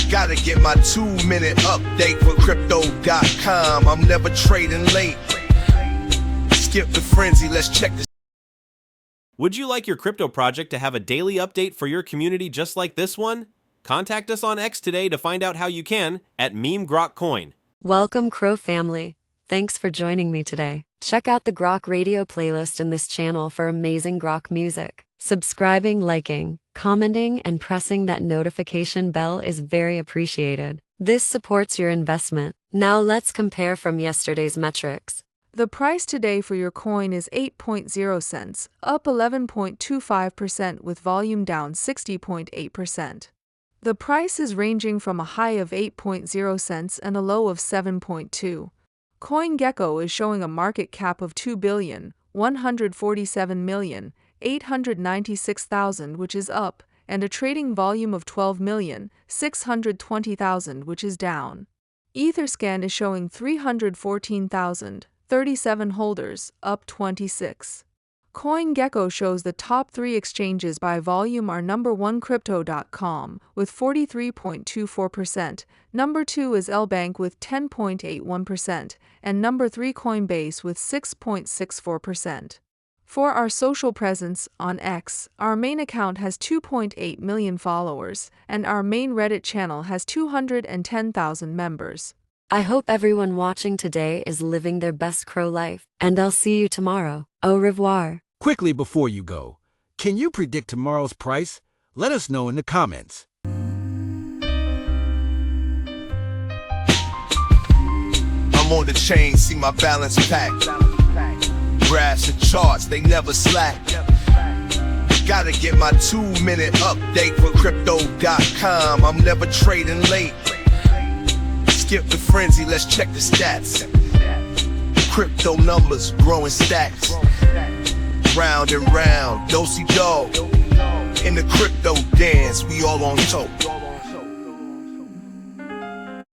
Gotta get my 2-minute update for crypto.com. I'm never trading late. Skip the frenzy, let's check this. Would you like your crypto project to have a daily update for your community just like this one? Contact us on X today to find out how you can at @MemeGrokCoin. Welcome, CRO family. Thanks for joining me today. Check out the GROKRadio playlist in this channel for amazing Grok music. Subscribing, liking, commenting, and pressing that notification bell is very appreciated. This supports your investment. Now let's compare from yesterday's metrics. The price today for your coin is 8.0 cents, up 11.25% with volume down 60.8%. The price is ranging from a high of 8.0 cents and a low of 7.2. CoinGecko is showing a market cap of 2,147,896,000, which is up, and a trading volume of 12,620,000, which is down. Etherscan is showing 314,037 holders, up 26. CoinGecko shows the top 3 exchanges by volume are number 1 Crypto.com with 43.24%, number 2 is LBank with 10.81%, and number 3 Coinbase with 6.64%. For our social presence on X, our main account has 2.8 million followers, and our main Reddit channel has 210,000 members. I hope everyone watching today is living their best CRO life, and I'll see you tomorrow. Au revoir. Quickly before you go, can you predict tomorrow's price? Let us know in the comments. I'm on the chain, see my balance packed. Graphs and charts, they never slack. Gotta get my 2-minute update for crypto.com. I'm never trading late. Skip the frenzy, let's check the stats. Crypto numbers, growing stacks. Round and round, do-si-do. In the crypto dance, we all on tote.